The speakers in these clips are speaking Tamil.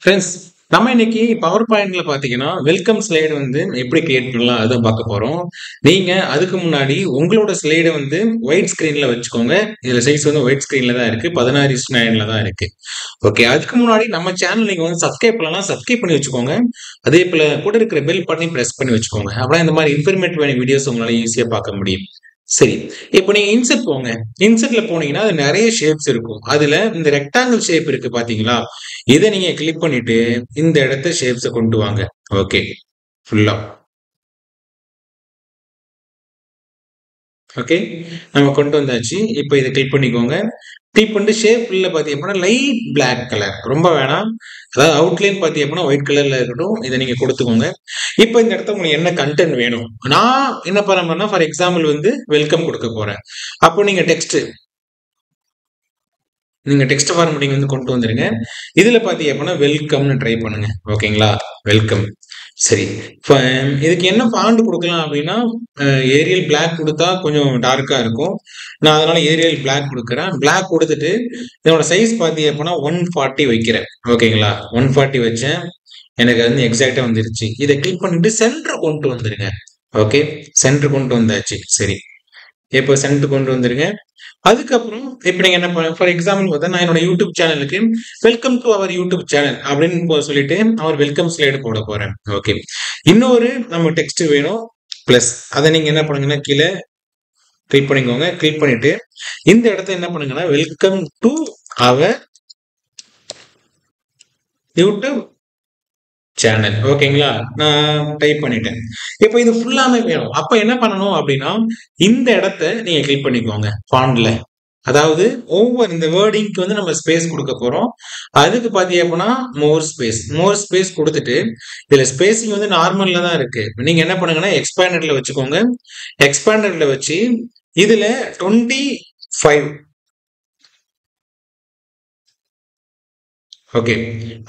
ஃப்ரெண்ட்ஸ், நம்ம இன்னைக்கு பவர் பாயிண்ட்ல பாத்தீங்கன்னா வெல்கம் ஸ்லைடு வந்து எப்படி கிரியேட் பண்ணலாம் அதை பார்க்க போறோம். நீங்க அதுக்கு முன்னாடி உங்களோட ஸ்லைடை வந்து ஒயிட் ஸ்கிரீன்ல வச்சுக்கோங்க. இதுல சைஸ் வந்து ஒயிட் ஸ்கிரீன்ல தான் இருக்கு, 16:9 தான் இருக்கு. ஓகே, அதுக்கு முன்னாடி நம்ம சேனல் நீங்க வந்து சப்ஸ்கிரைப் பண்ணலாம், சப்ஸ்கிரைப் பண்ணி வச்சுக்கோங்க. அதே போல கூட இருக்கிற பெல் பண்ணி பிரஸ் பண்ணி வச்சுக்கோங்க. அப்பதான் இந்த மாதிரி இன்ஃபர்மேட்டிவான வீடியோஸ் உங்களால ஈஸியா பார்க்க முடியும். சரி, இப்போ நீங்க இன்செர்ட் போங்க. இன்செர்ட்ல போனீங்கன்னா அது நிறைய ஷேப்ஸ் இருக்கும். அதுல இந்த ரெக்டாங்கிள் ஷேப் இருக்கு பாத்தீங்களா, இதை நீங்க கிளிக் பண்ணிட்டு இந்த இடத்த ஷேப்ஸை கொண்டு வாங்க. ஓகே, ஃபுல்லா ஓகே, நம்ம கொண்டு வந்தாச்சு. இப்போ இதை கிளிக் பண்ணிக்கோங்க. கிளிக் பண்ணிட்டு ஷேப் உள்ள பாத்தீங்கன்னா லைட் பிளாக் கலர், ரொம்ப வேணாம். அதாவது அவுட்லைன் பாத்தீங்கன்னா ஒயிட் கலர்ல இருக்கட்டும். இதை நீங்க கொடுத்துக்கோங்க. இப்போ இந்த இடத்த உங்களுக்கு என்ன கண்டென்ட் வேணும், நான் என்ன பண்ண ஃபார் எக்ஸாம்பிள் வந்து வெல்கம் கொடுக்க போறேன். அப்போ நீங்க டெக்ஸ்ட் ஃபார்மேட்டிங் வந்து கொண்டு வந்துருங்க. இதுல பாத்தீங்க அப்படின்னா வெல்கம்னு ட்ரை பண்ணுங்க. ஓகேங்களா, வெல்கம். சரி, இப்போ இதுக்கு என்ன ஃபாண்ட் கொடுக்கலாம் அப்படின்னா, ஏரியல் பிளாக் கொடுத்தா கொஞ்சம் டார்க்கா இருக்கும். நான் அதனால ஏரியல் பிளாக் கொடுக்குறேன். பிளாக் கொடுத்துட்டு இதோட சைஸ் பாத்தீங்க அப்படின்னா 140 வைக்கிறேன். ஓகேங்களா, 140 வச்சேன். எனக்கு வந்து எக்ஸாக்டா வந்துருச்சு. இதை கிளிக் பண்ணிட்டு சென்டர் கொண்டு வந்துருங்க. ஓகே, சென்டர் கொண்டு வந்தாச்சு. சரி, இப்போ சென்டர் கொண்டு வந்துருங்க. அதுக்கப்புறம் இப்போ நீங்க என்ன பண்ண, ஃபார் எக்ஸாம்பிள் பார்த்தா நான் என்னோட யூடியூப் சேனலுக்கு welcome to our YouTube channel அப்படின்னு சொல்லிட்டு அவர் வெல்கம் ஸ்லைடு போட போறேன். ஓகே, இன்னொரு நம்ம டெக்ஸ்ட் வேணும் பிளஸ். அதை நீங்க என்ன பண்ணுங்கன்னா கீழே கிளிக் பண்ணிக்கோங்க. கிளிக் பண்ணிட்டு இந்த இடத்த என்ன பண்ணுங்கன்னா welcome to our YouTube channel. ஓகேங்களா, நான் டைப் பண்ணிட்டேன். இப்போ இது ஃபுல்லாமே வேணும். அப்ப என்ன பண்ணணும் அப்படின்னா இந்த இடத்த நீங்க கிளிக் பண்ணிக்கோங்க ஃபாண்ட்ல. அதாவது ஒவ்வொரு இந்த வேர்டிங்க்கு வந்து நம்ம ஸ்பேஸ் கொடுக்க போறோம். அதுக்கு பாத்தீங்க அப்படின்னா மோர் ஸ்பேஸ் கொடுத்துட்டு இதுல ஸ்பேசிங் வந்து நார்மல்ல தான் இருக்கு. நீங்க என்ன பண்ணுங்கன்னா எக்ஸ்பேண்டட்ல வச்சுக்கோங்க. எக்ஸ்பேண்டட்ல வச்சு இதுல 25 ஓகே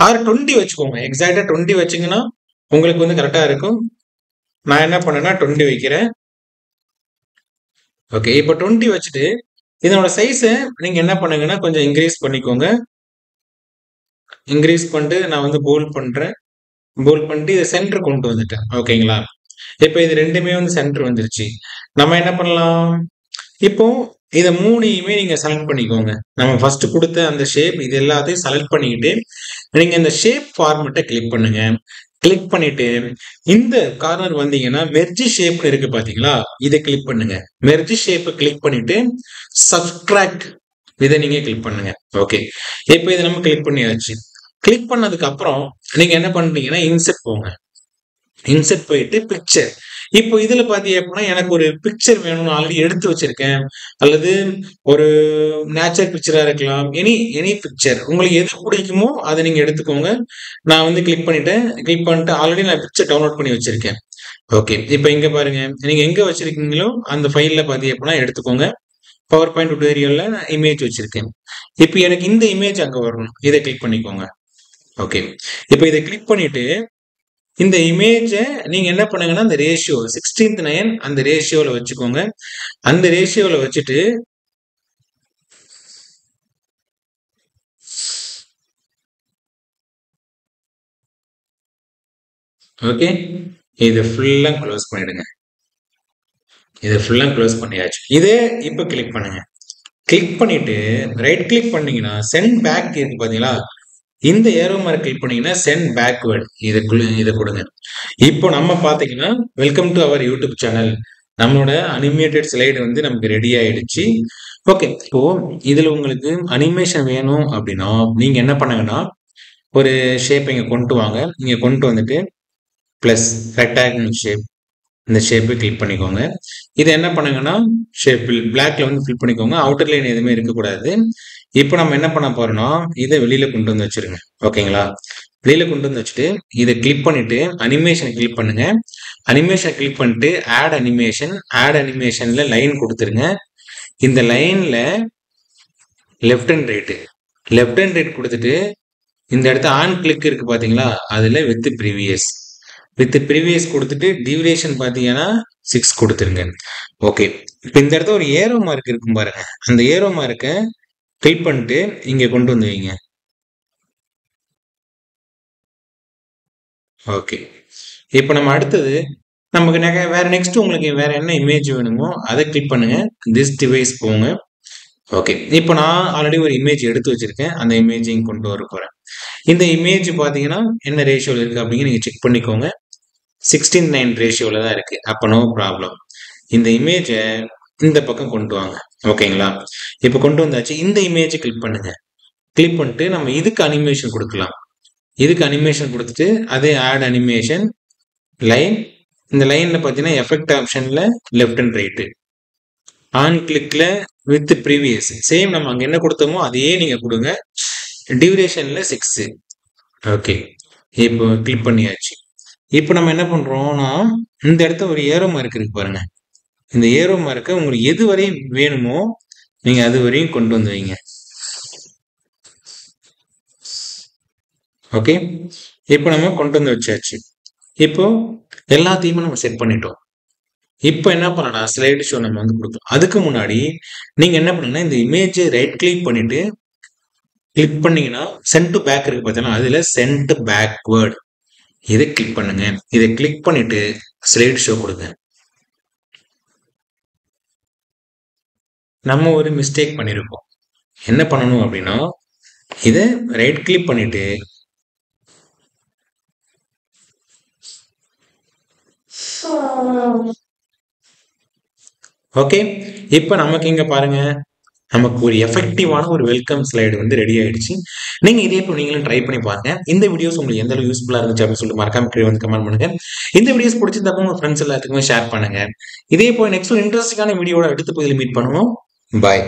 ஆர் 20 வச்சுக்கோங்க. எக்ஸாக்டா 20 வச்சீங்கன்னா உங்களுக்கு வந்து கரெக்டா இருக்கும். நான் என்ன பண்ணேன்னா 20 வைக்கிறேன். ஓகே, இப்போ 20 வச்சுட்டு இதனோட சைஸை நீங்க என்ன பண்ணுங்கன்னா கொஞ்சம் இன்க்ரீஸ் பண்ணிக்கோங்க. இன்க்ரீஸ் பண்ணிட்டு நான் வந்து போல்ட் பண்றேன். போல்ட் பண்ணிட்டு இதை சென்டர் கொண்டு வந்துட்டேன். ஓகேங்களா, இப்போ இது ரெண்டுமே வந்து சென்டர் வந்துருச்சு. நம்ம என்ன பண்ணலாம், இப்போ இதை மூணையுமே நீங்க செலக்ட் பண்ணிக்கோங்க. நம்ம ஃபர்ஸ்ட் கொடுத்த அந்த ஷேப் இது எல்லாத்தையும் செலக்ட் பண்ணிக்கிட்டு நீங்க இந்த ஷேப் ஃபார்மெட்டை கிளிக் பண்ணுங்க. கிளிக் பண்ணிட்டு இந்த கார்னர் வந்தீங்கன்னா மெர்ஜ் ஷேப்னு இருக்கு பாத்தீங்களா, இதை கிளிக் பண்ணுங்க. மெர்ஜ் ஷேப்பை கிளிக் பண்ணிட்டு சப்ட்ராக்ட் இதை நீங்க கிளிக் பண்ணுங்க. ஓகே, இப்போ இதை நம்ம கிளிக் பண்ணியாச்சு. கிளிக் பண்ணதுக்கு அப்புறம் நீங்க என்ன பண்றீங்கன்னா இன்செர்ட் போங்க. இன்செர்ட் போயிட்டு பிக்சர். இப்போ இதுல பாத்தீங்க அப்படின்னா எனக்கு ஒரு பிக்சர் வேணும்னு ஆல்ரெடி எடுத்து வச்சிருக்கேன். அல்லது ஒரு நேச்சர் பிக்சரா இருக்கலாம். எனி பிக்சர் உங்களுக்கு எது பிடிக்குமோ அதை நீங்க எடுத்துக்கோங்க. நான் வந்து கிளிக் பண்ணிட்டேன். கிளிக் பண்ணிட்டு ஆல்ரெடி நான் பிக்சர் டவுன்லோட் பண்ணி வச்சிருக்கேன். ஓகே, இப்போ இங்க பாருங்க, நீங்க எங்க வச்சிருக்கீங்களோ அந்த ஃபைல்ல பாத்தீங்க அப்படின்னா எடுத்துக்கோங்க. பவர் பாயிண்ட் டுட்டோரியல்ல நான் இமேஜ் வச்சிருக்கேன். இப்போ எனக்கு இந்த இமேஜ் அங்க வரணும். இதை கிளிக் பண்ணிக்கோங்க. ஓகே, இப்போ இதை கிளிக் பண்ணிட்டு இந்த இமேஜை நீங்க என்ன பண்ணுங்கன்னா அந்த ரேஷியோ 16:9 அந்த ரேஷியோல வச்சுக்கோங்க. அந்த ரேஷியோல வச்சுட்டு ஓகே, இதை ஃபுல்லா க்ளோஸ் பண்ணிடுங்க. இதை ஃபுல்லா க்ளோஸ் பண்ணியாச்சு. இதே இப்போ கிளிக் பண்ணுங்க. கிளிக் பண்ணிட்டு ரைட் கிளிக் பண்ணீங்கன்னா சென்ட் பேக் இருக்கு பாத்தீங்களா, இந்த ஏரோ மார்க் கிளிக் பண்ணீங்கன்னா சென்ட் பேக்வேர்ட் இதை கொடுங்க. இப்போ நம்ம பாத்தீங்கன்னா welcome to our YouTube channel, நம்மளோட அனிமேட்டட் ஸ்லைடு வந்து நமக்கு ரெடி ஆயிடுச்சு. ஓகே, இப்போ இதுல உங்களுக்கு அனிமேஷன் வேணும் அப்படின்னா நீங்க என்ன பண்ணுங்கன்னா ஒரு ஷேப் இங்க கொண்டு வாங்க. இங்க கொண்டு வந்துட்டு பிளஸ் ரெக்டாங்கிள் ஷேப், இந்த ஷேப்பை கிளிக் பண்ணிக்கோங்க. இதை என்ன பண்ணுங்கன்னா ஷேப் பிளாக்ல வந்து ஃபில் பண்ணிக்கோங்க. அவுட்டர் லைன் எதுவுமே இருக்கக்கூடாது. இப்போ நம்ம என்ன பண்ண போறோம்னா இதை வெளியில கொண்டு வந்து வச்சிருங்க. ஓகேங்களா, வெளியில கொண்டு வந்து வச்சுட்டு இதை கிளிக் பண்ணிட்டு அனிமேஷன் கிளிக் பண்ணுங்க. அனிமேஷன் கிளிக் பண்ணிட்டு ஆட் அனிமேஷன்ல லைன் கொடுத்துருங்க. இந்த லைன்ல லெஃப்ட் அண்ட் ரைட் கொடுத்துட்டு இந்த இடத்த ஆன் கிளிக் இருக்கு பாத்தீங்களா, அதுல வித் ப்ரீவியஸ் கொடுத்துட்டு டியூரேஷன் பாத்தீங்கன்னா 6 கொடுத்துருங்க. ஓகே, இப்போ இந்த இடத்த ஒரு ஏரோ மார்க் இருக்கும் பாருங்க, அந்த ஏரோ மார்க்கை கிளிக் பண்ணிட்டு இங்க கொண்டு வந்து வைங்க. ஓகே. இப்போ நம்ம அடுத்தது நமக்கு வேற நெக்ஸ்ட் உங்களுக்கு வேற என்ன இமேஜ் வேணுமோ அதை கிளிக் பண்ணுங்க. திஸ் டிவைஸ் போங்க. ஓகே. இப்போ நான் ஆல்ரெடி ஒரு இமேஜ் எடுத்து வச்சிருக்கேன். அந்த இமேஜையும் கொண்டு வர போறேன். இந்த இமேஜ் பார்த்தீங்கன்னா என்ன ரேஷியோவில் இருக்கு அப்படிங்க நீங்க செக் பண்ணிக்கோங்க. 16:9 ரேஷியோவில் தான் இருக்கு. அப்போ நோ ப்ராப்ளம். இந்த இமேஜை இந்த பக்கம் கொண்டு வாங்க. ஓகேங்களா? இப்போ கொண்டு வந்தாச்சு. இந்த இமேஜை கிளிக் பண்ணுங்க. கிளிக் பண்ணிட்டு நம்ம இதுக்கு அனிமேஷன் கொடுக்கலாம். இதுக்கு அனிமேஷன் கொடுத்துட்டு அதே ஆட் அனிமேஷன் லைன். இந்த லைன்ல பார்த்தீங்கன்னா எஃபெக்ட் ஆப்ஷன்ல லெஃப்ட் அண்ட் ரைட்டு ஆன் கிளிக்ல வித் ப்ரீவியஸ் சேம் நம்ம அங்கே என்ன கொடுத்தோமோ அதையே நீங்கள் கொடுங்க. டியூரேஷன்ல 6. ஓகே. இப்போ கிளிக் பண்ணியாச்சு. இப்போ நம்ம என்ன பண்றோம்னா இந்த இடத்த ஒரு ஏரோ மார்க் இருக்கு பாருங்க. இந்த ஏரோ மார்க்கை உங்களுக்கு எது வரையும் வேணுமோ நீங்க அது வரையும் கொண்டு வந்து வைங்க. ஓகே. இப்போ நம்ம கொண்டு வந்து வச்சாச்சு. இப்போ எல்லாத்தையுமே நம்ம செட் பண்ணிட்டோம். இப்போ என்ன பண்ணலாம், ஸ்லைடு ஷோ நம்ம வந்து கொடுத்தோம். அதுக்கு முன்னாடி நீங்க என்ன பண்ணுங்கன்னா இந்த இமேஜை ரைட் கிளிக் பண்ணிட்டு கிளிக் பண்ணீங்கன்னா சென்ட் டு பேக் இருக்கு பார்த்தீங்கன்னா அதுல சென்ட் பேக்வேர்டு இதை கிளிக் பண்ணுங்க. இதை கிளிக் பண்ணிட்டு ஸ்லைடு ஷோ கொடுங்க. நம்ம ஒரு மிஸ்டேக் பண்ணியிருக்கோம். என்ன பண்ணணும் அப்படின்னா இதை ரைட் கிளிக் பண்ணிட்டு ஓகே. இப்போ நமக்கு இங்க பாருங்க நமக்கு ஒரு எஃபெக்டிவான ஒரு வெல்கம் ஸ்லைடு வந்து ரெடி ஆயிடுச்சு. நீங்க இதே இப்போ நீங்களும் ட்ரை பண்ணி பாருங்க. இந்த வீடியோஸ் உங்களுக்கு எந்த அளவு யூஸ்ஃபுல்லா இருந்துச்சு அப்படின்னு சொல்லிட்டு மறக்காம கீழே வந்து கமெண்ட் பண்ணுங்க. இந்த வீடியோஸ் பிடிச்சிருந்தப்போ உங்க ஃப்ரெண்ட்ஸ் எல்லாத்துக்குமே ஷேர் பண்ணுங்க. இதே போய் நெக்ஸ்ட் ஒரு இன்ட்ரெஸ்டிங்கான வீடியோட அடுத்த பகுதியில் மீட் பண்ணுவோம். பாய்.